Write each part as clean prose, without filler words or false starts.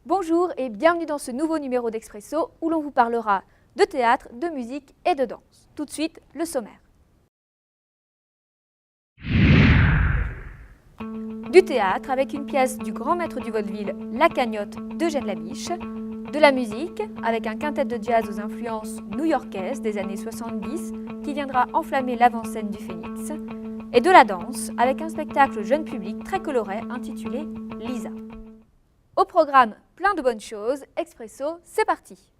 Bonjour et bienvenue dans ce nouveau numéro d'Expresso où l'on vous parlera de théâtre, de musique et de danse. Tout de suite, le sommaire. Du théâtre avec une pièce du grand maître du vaudeville La Cagnotte d'Eugène Labiche. De la musique avec un quintet de jazz aux influences new-yorkaises des années 70 qui viendra enflammer l'avant-scène du Phénix. Et de la danse avec un spectacle jeune public très coloré intitulé Lisa. Au programme, plein de bonnes choses. Expresso, c'est parti!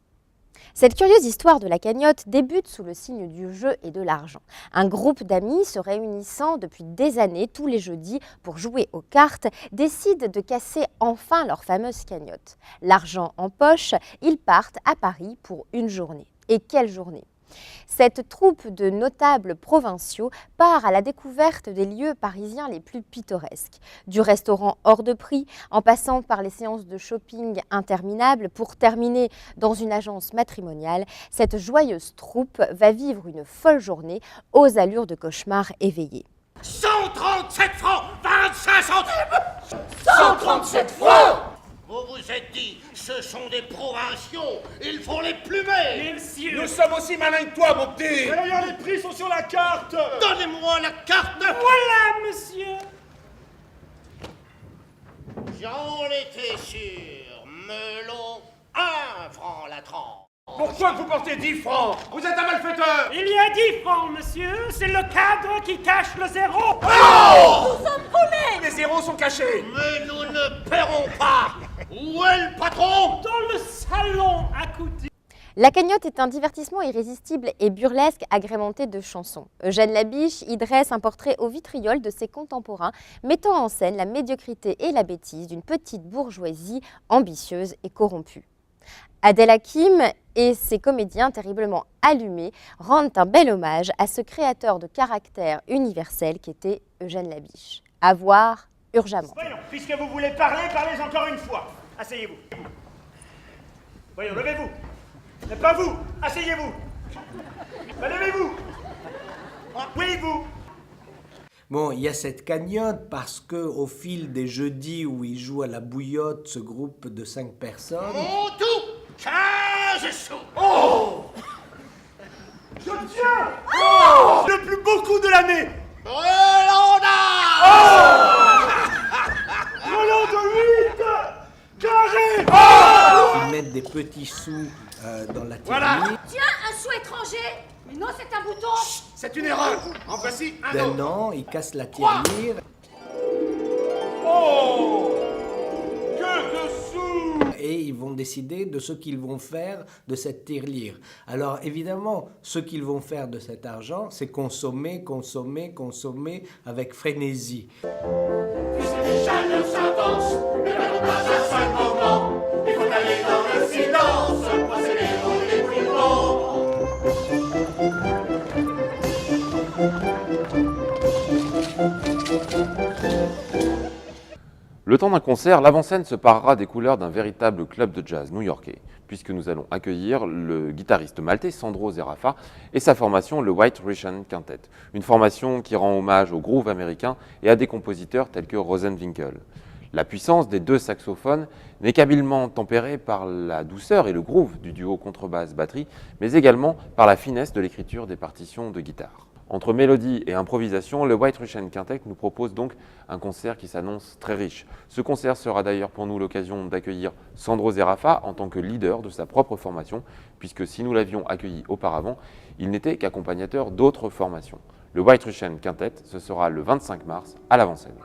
Cette curieuse histoire de la cagnotte débute sous le signe du jeu et de l'argent. Un groupe d'amis se réunissant depuis des années tous les jeudis pour jouer aux cartes décide de casser enfin leur fameuse cagnotte. L'argent en poche, ils partent à Paris pour une journée. Et quelle journée! Cette troupe de notables provinciaux part à la découverte des lieux parisiens les plus pittoresques. Du restaurant hors de prix, en passant par les séances de shopping interminables pour terminer dans une agence matrimoniale, cette joyeuse troupe va vivre une folle journée aux allures de cauchemar éveillés. 137 francs 25 centimes 137 francs! Vous vous êtes dit, ce sont des provinciaux, il faut les plumer. Messieurs, nous sommes aussi malins que toi, mon petit. D'ailleurs, les prix sont sur la carte. Donnez-moi la carte. Voilà, monsieur. J'en étais sûr. Melon, 1 franc la tranche. Pourquoi vous portez 10 francs? Vous êtes un malfaiteur. Il y a 10 francs, monsieur. C'est le cadre qui cache le zéro. Oh! Nous sommes volés. Les zéros sont cachés. Mais nous ne paierons pas. Où est le patron? Dans le salon à côté. La cagnotte est un divertissement irrésistible et burlesque agrémenté de chansons. Eugène Labiche y dresse un portrait au vitriol de ses contemporains, mettant en scène la médiocrité et la bêtise d'une petite bourgeoisie ambitieuse et corrompue. Adèle Hakim et ses comédiens terriblement allumés rendent un bel hommage à ce créateur de caractère universel qu'était Eugène Labiche. À voir urgemment. Voyons, puisque vous voulez parler, parlez encore une fois. Asseyez-vous. Voyons, levez-vous. Mais pas vous, asseyez-vous. Ben, levez-vous. Oui, vous. Bon, il y a cette cagnotte parce que au fil des jeudis où ils jouent à la bouillotte, ce groupe de 5 personnes... Mon tout 15 sous. Oh! Je tiens! Oh! Le plus beau coup de l'année! Volant de 8! Carré! Oh! Ils mettent des petits sous dans la tirelire. Voilà. Tiens, un sou étranger! Mais non, c'est un bouton! C'est une erreur. En voici un D'un autre. an, ils cassent la tirelire. Oh! Que de sous! Et ils vont décider de ce qu'ils vont faire de cette tirelire. Alors évidemment, ce qu'ils vont faire de cet argent, c'est consommer, consommer, consommer avec frénésie. Puisque déjà l'heure s'avance, ne perdons pas un seul moment. Il faut aller dans le silence, procéder au dépouillement. Le temps d'un concert, l'avant-scène se parera des couleurs d'un véritable club de jazz new-yorkais, puisque nous allons accueillir le guitariste maltais Sandro Zerafa et sa formation, le White Russian Quintet, une formation qui rend hommage au groove américain et à des compositeurs tels que Rosenwinkel. La puissance des 2 saxophones n'est qu'habilement tempérée par la douceur et le groove du duo contrebasse-batterie, mais également par la finesse de l'écriture des partitions de guitare. Entre mélodie et improvisation, le White Russian Quintet nous propose donc un concert qui s'annonce très riche. Ce concert sera d'ailleurs pour nous l'occasion d'accueillir Sandro Zerafa en tant que leader de sa propre formation, puisque si nous l'avions accueilli auparavant, il n'était qu'accompagnateur d'autres formations. Le White Russian Quintet, ce sera le 25 mars à l'avant-scène.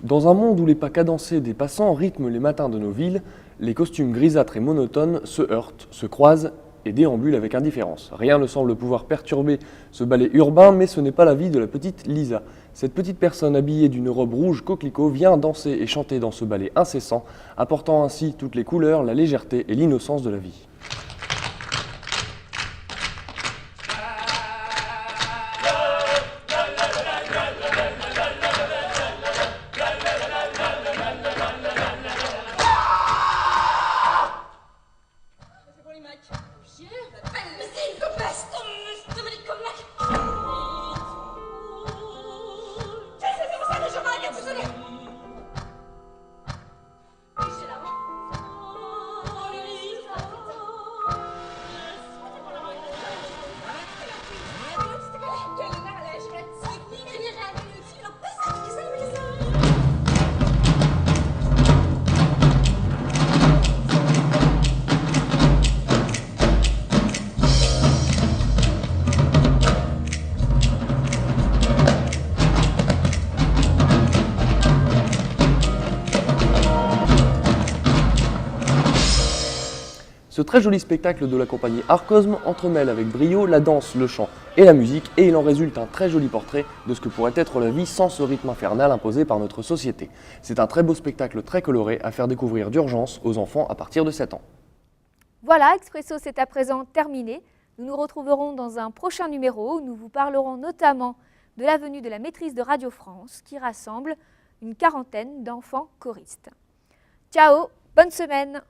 Dans un monde où les pas cadencés des passants rythment les matins de nos villes, les costumes grisâtres et monotones se heurtent, se croisent et déambulent avec indifférence. Rien ne semble pouvoir perturber ce ballet urbain, mais ce n'est pas la vie de la petite Lisa. Cette petite personne habillée d'une robe rouge coquelicot vient danser et chanter dans ce ballet incessant, apportant ainsi toutes les couleurs, la légèreté et l'innocence de la vie. Ce très joli spectacle de la compagnie Arcosme entremêle avec brio la danse, le chant et la musique, et il en résulte un très joli portrait de ce que pourrait être la vie sans ce rythme infernal imposé par notre société. C'est un très beau spectacle très coloré à faire découvrir d'urgence aux enfants à partir de 7 ans. Voilà, Expresso, c'est à présent terminé. Nous nous retrouverons dans un prochain numéro où nous vous parlerons notamment de la venue de la maîtrise de Radio France qui rassemble une quarantaine d'enfants choristes. Ciao, bonne semaine!